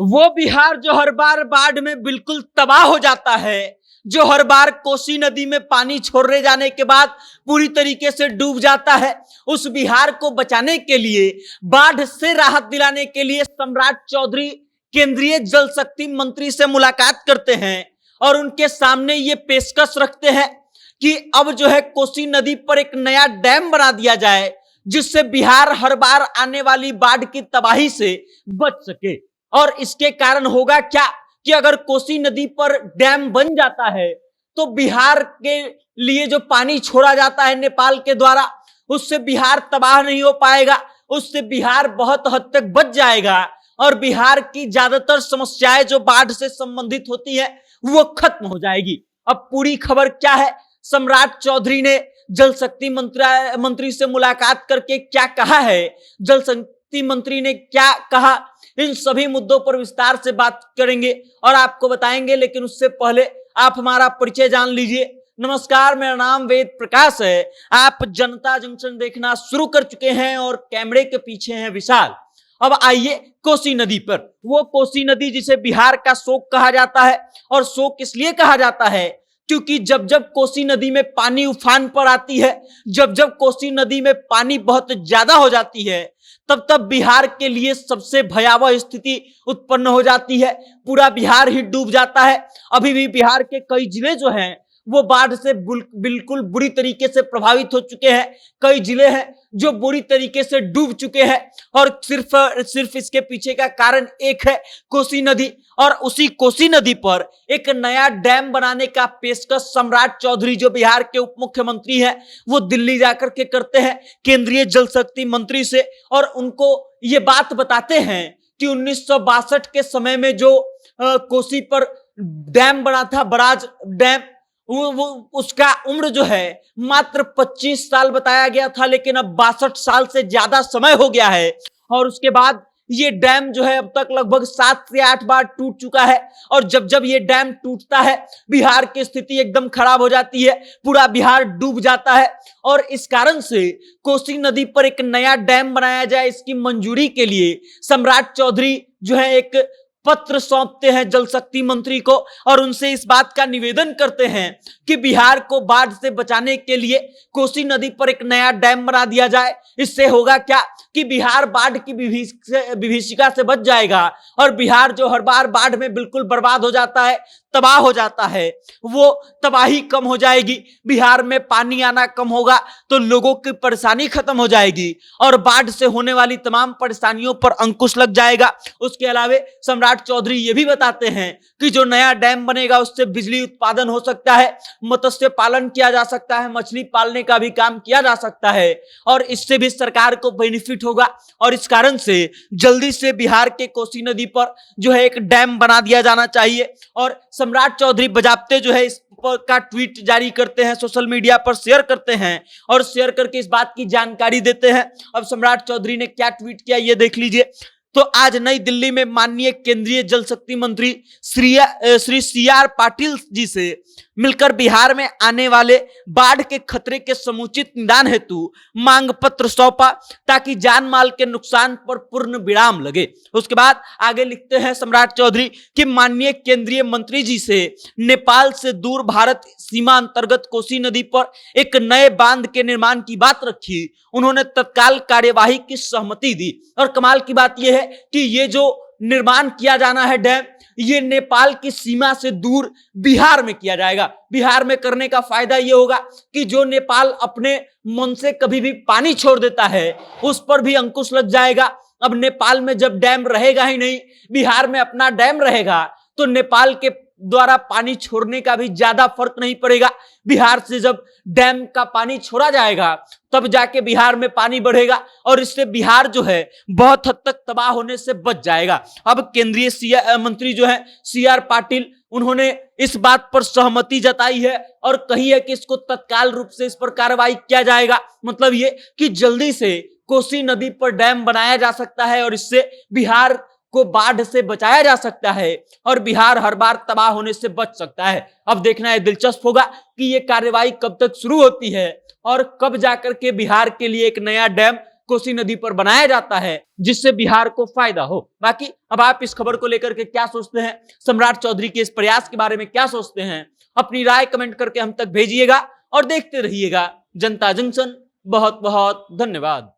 वो बिहार जो हर बार बाढ़ में बिल्कुल तबाह हो जाता है, जो हर बार कोसी नदी में पानी छोड़ने जाने के बाद पूरी तरीके से डूब जाता है, उस बिहार को बचाने के लिए, बाढ़ से राहत दिलाने के लिए सम्राट चौधरी केंद्रीय जल शक्ति मंत्री से मुलाकात करते हैं और उनके सामने ये पेशकश रखते हैं कि अब जो है कोसी नदी पर एक नया डैम बना दिया जाए, जिससे बिहार हर बार आने वाली बाढ़ की तबाही से बच सके। और इसके कारण होगा क्या कि अगर कोसी नदी पर डैम बन जाता है तो बिहार के लिए जो पानी छोड़ा जाता है नेपाल के द्वारा, उससे बिहार तबाह नहीं हो पाएगा, उससे बिहार बहुत हद तक बच जाएगा और बिहार की ज्यादातर समस्याएं जो बाढ़ से संबंधित होती है वो खत्म हो जाएगी। अब पूरी खबर क्या है, सम्राट चौधरी ने जल शक्ति मंत्री से मुलाकात करके क्या कहा है, जल शक्ति मंत्री ने क्या कहा, इन सभी मुद्दों पर विस्तार से बात करेंगे और आपको बताएंगे। लेकिन उससे पहले आप हमारा परिचय जान लीजिए। नमस्कार, मेरा नाम वेद प्रकाश है। आप जनता जंक्शन देखना शुरू कर चुके हैं और कैमरे के पीछे हैं विशाल। अब आइए कोसी नदी पर। वो कोसी नदी जिसे बिहार का शोक कहा जाता है, और शोक इसलिए कहा जाता है क्योंकि जब जब कोसी नदी में पानी उफान पर आती है, जब जब कोसी नदी में पानी बहुत ज्यादा हो जाती है, तब तब बिहार के लिए सबसे भयावह स्थिति उत्पन्न हो जाती है। पूरा बिहार ही डूब जाता है। अभी भी बिहार के कई जिले जो हैं वो बाढ़ से बिल्कुल बुरी तरीके से प्रभावित हो चुके हैं। कई जिले हैं जो बुरी तरीके से डूब चुके हैं और सिर्फ इसके पीछे का कारण एक है, कोसी नदी। और उसी कोसी नदी पर एक नया डैम बनाने का पेशकश सम्राट चौधरी जो बिहार के उप मुख्यमंत्री हैं वो दिल्ली जाकर के करते हैं केंद्रीय जल शक्ति मंत्री से, और उनको ये बात बताते हैं कि 1962 के समय में जो कोसी पर डैम बना था, बराज डैम, वो उसका उम्र जो है मात्र 25 साल बताया गया था, लेकिन अब 62 साल से ज्यादा समय हो गया है। और उसके बाद ये डैम जो है अब तक लगभग 7 से 8 बार टूट चुका है। और जब जब ये डैम टूटता है बिहार की स्थिति एकदम खराब हो जाती है, पूरा बिहार डूब जाता है। और इस कारण से कोसी नदी पर एक नया डैम बनाया जाए, इसकी मंजूरी के लिए सम्राट चौधरी जो है एक पत्र सौंपते हैं जल शक्ति मंत्री को और उनसे इस बात का निवेदन करते हैं कि बिहार को बाढ़ से बचाने के लिए कोसी नदी पर एक नया डैम बना दिया जाए। इससे होगा क्या कि बिहार बाढ़ की विभीषिका से बच जाएगा और बिहार जो हर बार बाढ़ में बिल्कुल बर्बाद हो जाता है, तबाह हो जाता है, वो तबाही कम हो जाएगी। बिहार में पानी आना कम होगा तो लोगों की परेशानी खत्म हो जाएगी और बाढ़ से होने वाली तमाम परेशानियों पर अंकुश लग जाएगा। उसके अलावा सम्राट चौधरी ये भी बताते हैं कि जो नया डैम बनेगा उससे बिजली उत्पादन हो सकता है, मत्स्य पालन किया जा सकता है, मछली पालने का भी काम किया जा सकता है और इससे भी सरकार को बेनिफिट होगा। और इस कारण से जल्दी से बिहार के कोसी नदी पर जो है एक डैम बना दिया जाना चाहिए। और सम्राट चौधरी बजाबते जो है इस का ट्वीट जारी करते हैं, सोशल मीडिया पर शेयर करते हैं और शेयर करके इस बात की जानकारी देते हैं। अब सम्राट चौधरी ने क्या ट्वीट किया ये देख लीजिए। तो आज नई दिल्ली में माननीय केंद्रीय जल शक्ति मंत्री श्री सी.आर. पाटिल जी से मिलकर बिहार में आने वाले बाढ़ के खतरे के समुचित निदान हेतु मांग पत्र सौंपा ताकि जान माल के नुकसान पर पूर्ण विराम लगे। उसके बाद आगे लिखते हैं सम्राट चौधरी कि माननीय केंद्रीय मंत्री जी से नेपाल से दूर भारत सीमा अंतर्गत कोसी नदी पर एक नए बांध के निर्माण की बात रखी। उन्होंने तत्काल कार्यवाही की सहमति दी। और कमाल की बात यह है कि ये जो निर्माण किया जाना है डैम, ये नेपाल की सीमा से दूर बिहार में किया जाएगा। बिहार में करने का फायदा ये होगा कि जो नेपाल अपने मन से कभी भी पानी छोड़ देता है उस पर भी अंकुश लग जाएगा। अब नेपाल में जब डैम रहेगा ही नहीं, बिहार में अपना डैम रहेगा, तो नेपाल के द्वारा पानी छोड़ने का भी ज्यादा फर्क नहीं पड़ेगा। बिहार से जब डैम का पानी छोड़ा जाएगा तब जाके बिहार में पानी बढ़ेगा और इससे बिहार जो है बहुत हद तक तबाह होने से बच जाएगा। अब केंद्रीय मंत्री जो है सी.आर. पाटिल, उन्होंने इस बात पर सहमति जताई है और कही है कि इसको तत्काल रूप से इस पर कार्रवाई किया जाएगा। मतलब ये कि जल्दी से कोसी नदी पर डैम बनाया जा सकता है और इससे बिहार को बाढ़ से बचाया जा सकता है और बिहार हर बार तबाह होने से बच सकता है। अब देखना है दिलचस्प होगा कि ये कार्यवाही कब तक शुरू होती है और कब जाकर के बिहार के लिए एक नया डैम कोसी नदी पर बनाया जाता है, जिससे बिहार को फायदा हो। बाकी अब आप इस खबर को लेकर के क्या सोचते हैं, सम्राट चौधरी के इस प्रयास के बारे में क्या सोचते हैं, अपनी राय कमेंट करके हम तक भेजिएगा और देखते रहिएगा जनता जंक्शन। बहुत बहुत धन्यवाद।